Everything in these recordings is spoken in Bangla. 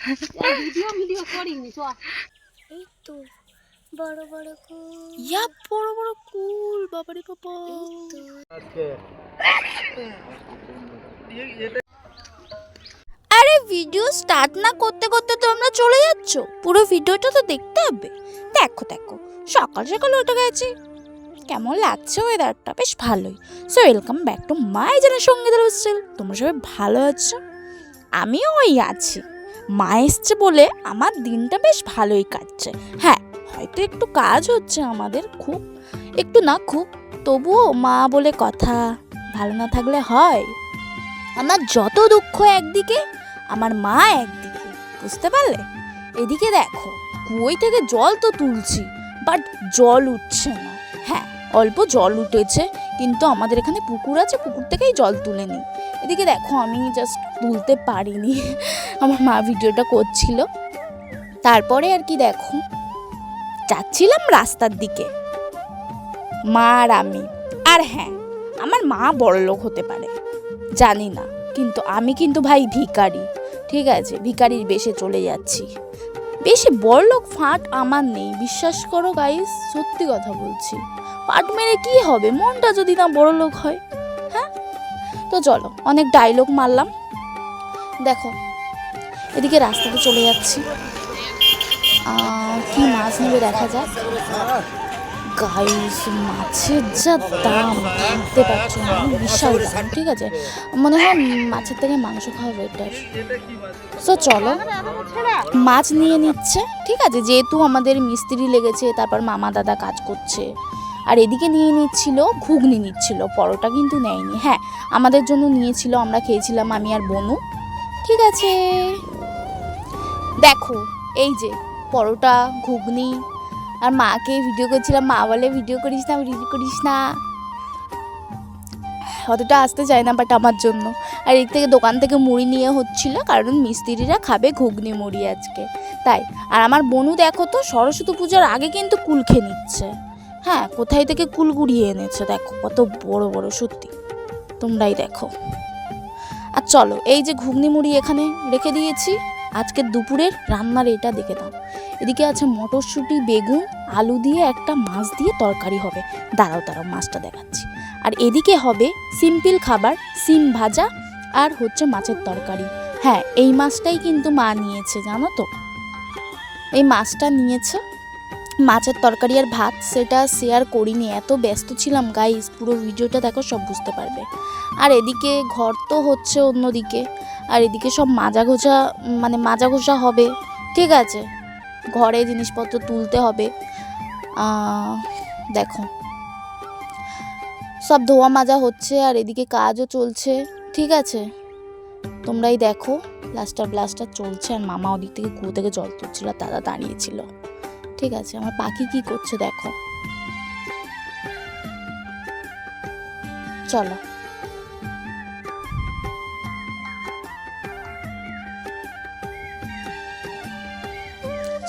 ভিডিও ভিডিও করিনি তো। এই তো বড় বড় কুল, ইয়া বড় বড় কুল, বাবারে বাবা। আরে ভিডিও স্টার্ট না করতে করতে তোমরা চলে যাচ্ছ, পুরো ভিডিওটা তো দেখতে হবে। দেখো দেখো, সকাল সকাল উঠে গেছি, কেমন লাগছে ওয়েদারটা, বেশ ভালোই। So welcome back to my channel Sangeeta hostel. তোমরা সবাই ভালো আছো? আমিও ওই আছি। মা এসছে বলে আমার দিনটা বেশ ভালোই কাটছে। হ্যাঁ, হয়তো একটু কাজ হচ্ছে আমাদের, খুব একটু না খুব, তবুও মা বলে কথা, ভালো না থাকলে হয়? আমার যত দুঃখ একদিকে, আমার মা একদিকে, বুঝতে পারলে? এদিকে দেখো, কুয়োই থেকে জল তো তুলছি, বাট জল উঠছে না। হ্যাঁ, অল্প জল উঠেছে, কিন্তু আমাদের এখানে পুকুর আছে, পুকুর থেকেই জল তুলে নিই। এদিকে দেখো, আমি জাস্ট তুলতে পারিনি, আমার মা ভিডিওটা করছিল। তারপরে আর কি দেখো, যাচ্ছিলাম রাস্তার দিকে, মা আর আমি। আর হ্যাঁ, আমার মা বড়লোক হতে পারে জানি না, কিন্তু আমি কিন্তু ভাই ভিখারি, ঠিক আছে? ভিখারির বেশে চলে যাচ্ছি। বেশি বড়লোক ফাট আমার নেই, বিশ্বাস করো গাইস, সত্যি কথা বলছি। পাট মেরে কি হবে, মনটা যদি না বড়লোক হয়? হ্যাঁ, তো চলো, অনেক ডায়লগ মারলাম। দেখো, এদিকে রাস্তাতে চলে যাচ্ছি, কি মাছ নেবে দেখা যাক। গাইস, মাছের যা দাম ভাবতে পারছো না, বিশাল দাম, ঠিক আছে? মনে হয় মাছের থেকে মাংস খাওয়া বেটার। সো চলো, মাছ নিয়ে নিচ্ছে, ঠিক আছে? যেহেতু আমাদের মিস্ত্রি লেগেছে, তারপর মামা দাদা কাজ করছে। আর এদিকে নিয়ে নিচ্ছিল ঘুগনি, নিচ্ছিল পরোটা কিন্তু নেয়নি। হ্যাঁ, আমাদের জন্য নিয়েছিল, আমরা খেয়েছিলাম আমি আর বনু, ঠিক আছে? দেখো, এই যে পরোটা, ঘুগনি। আর মাকে ভিডিও করছিলাম, মা বলে ভিডিও করিস না, ভিডিও করিস না, অতটা আসতে চায় না বাট আমার জন্য। আর এর থেকে দোকান থেকে মুড়ি নিয়ে হচ্ছিল, কারণ মিস্ত্রিরা খাবে ঘুগনি মুড়ি আজকে, তাই। আর আমার বনু দেখো তো, সরস্বতী পূজার আগে কিন্তু কুল খেয়ে নিচ্ছে। হ্যাঁ, কোথায় থেকে কুল গুড়িয়ে এনেছে দেখো, কত বড় বড়, সত্যি, তোমরাই দেখো। আর চলো, এই যে ঘুগনি মুড়ি এখানে রেখে দিয়েছি, আজকে দুপুরের রান্নার এটা দেখে দাও। এদিকে আছে মটরশুঁটি, বেগুন, আলু দিয়ে একটা মাছ দিয়ে তরকারি হবে। দাঁড়াও দাঁড়াও, মাছটা দেখাচ্ছি। আর এদিকে হবে সিম্পল খাবার, সিম ভাজা আর হচ্ছে মাছের তরকারি। হ্যাঁ, এই মাছটাই কিন্তু মা নিয়েছে, জানো তো? এই মাছটা নিয়েছে। মাছের তরকারি আর ভাত সেটা শেয়ার করিনি, এত ব্যস্ত ছিলাম গাইস, পুরো ভিডিওটা দেখো, সব বুঝতে পারবে। আর এদিকে ঘর তো হচ্ছে অন্যদিকে, আর এদিকে সব মাজা ঘষা হবে, ঠিক আছে? ঘরে জিনিসপত্র তুলতে হবে, দেখো সব ধোয়া মাজা হচ্ছে, আর এদিকে কাজও চলছে, ঠিক আছে? তোমরাই দেখো, প্লাস্টার চলছে, আর মামা ওদিক থেকে কুয়ো থেকে জল তুলছিল, আর দাদা দাঁড়িয়েছিল, ঠিক আছে? আমার পাখি কি করছে দেখো। চলো,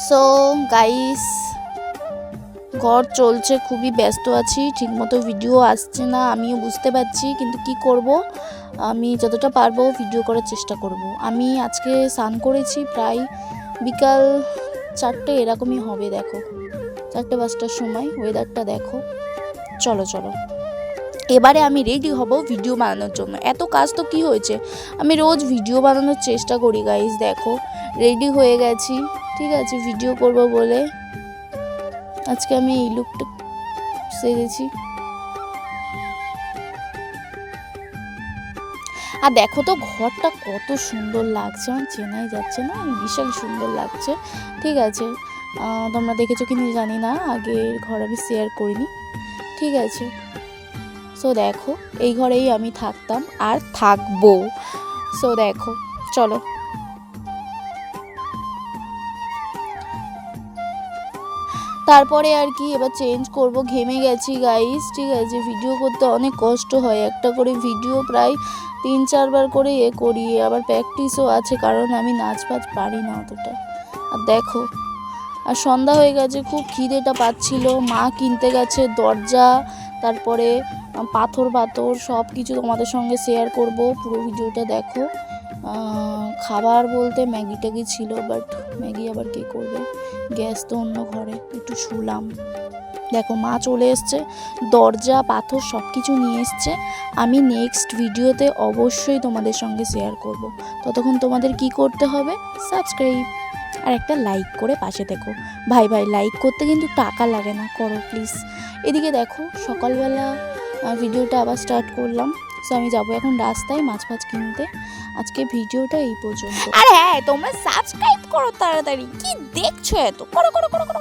সো গাইস, ঘর চলছে, খুবই ব্যস্ত আছি, ঠিকমতো ভিডিও আসছে না, আমিও বুঝতে পারছি, কিন্তু কি করব, আমি যতটা পারবো ভিডিও করার চেষ্টা করব। আমি আজকে স্নান করেছি প্রায় বিকাল 4টে এরকমই হবে, দেখো 4টে-5টার সময়, ওয়েদারটা দেখো। চলো চলো, এবারে আমি রেডি হব ভিডিও বানানোর জন্য। এত কাজ তো কি হয়েছে, আমি রোজ ভিডিও বানানোর চেষ্টা করি গাইস। দেখো, রেডি হয়ে গেছি, ঠিক আছে? ভিডিও করব বলে আজকে আমি এই লুকটা সেরেছি। আর দেখো তো, ঘরটা কত সুন্দর লাগছে, আমার চেনাই যাচ্ছে না, বিশাল সুন্দর লাগছে, ঠিক আছে? তোমরা দেখেছো কি জানি না, আগের ঘর আমি শেয়ার করিনি, ঠিক আছে? সো দেখো, এই ঘরেই আমি থাকতাম আর থাকবো। সো দেখো, চলো। তারপরে আর কি, এবার চেঞ্জ করব, ঘেমে গেছি গাইস, ঠিক আছে? ভিডিও করতে অনেক কষ্ট হয়, একটা করে ভিডিও প্রায় 3-4 বার করে করি, আবার প্র্যাকটিসও আছে, কারণ আমি নাচ ফাচ পারি না অতটা। আর দেখো, আর সন্ধ্যা হয়ে গেছে, খুব খিদেটা পাচ্ছিল, মা কিনতে গেছে দরজা, তারপরে পাথর সব কিছু তোমাদের সঙ্গে শেয়ার করব, পুরো ভিডিওটা দেখো। খাবার বলতে ম্যাগি ট্যাগি ছিল, বাট ম্যাগি আবার কে করবে, গ্যাস তো অন্য ঘরে। একটু শুলাম। দেখো মা চলে এসছে, দরজা পাথর সব কিছু নিয়ে এসছে। আমি নেক্সট ভিডিওতে অবশ্যই তোমাদের সঙ্গে শেয়ার করব। ততক্ষণ তোমাদের কি করতে হবে, সাবস্ক্রাইব আর একটা লাইক করে পাশে থেকো। ভাই লাইক করতে কিন্তু টাকা লাগে না, করো প্লিজ। এদিকে দেখো সকালবেলা ভিডিওটা আবার স্টার্ট করলাম। সো আমি যাবো এখন রাস্তায় মাছ ফাছ কিনতে। আজকে ভিডিওটা এই পর্যন্ত। আর হ্যাঁ, তোমরা সাবস্ক্রাইব করো তাড়াতাড়ি, কি দেখছো এত, করো করো করো করো।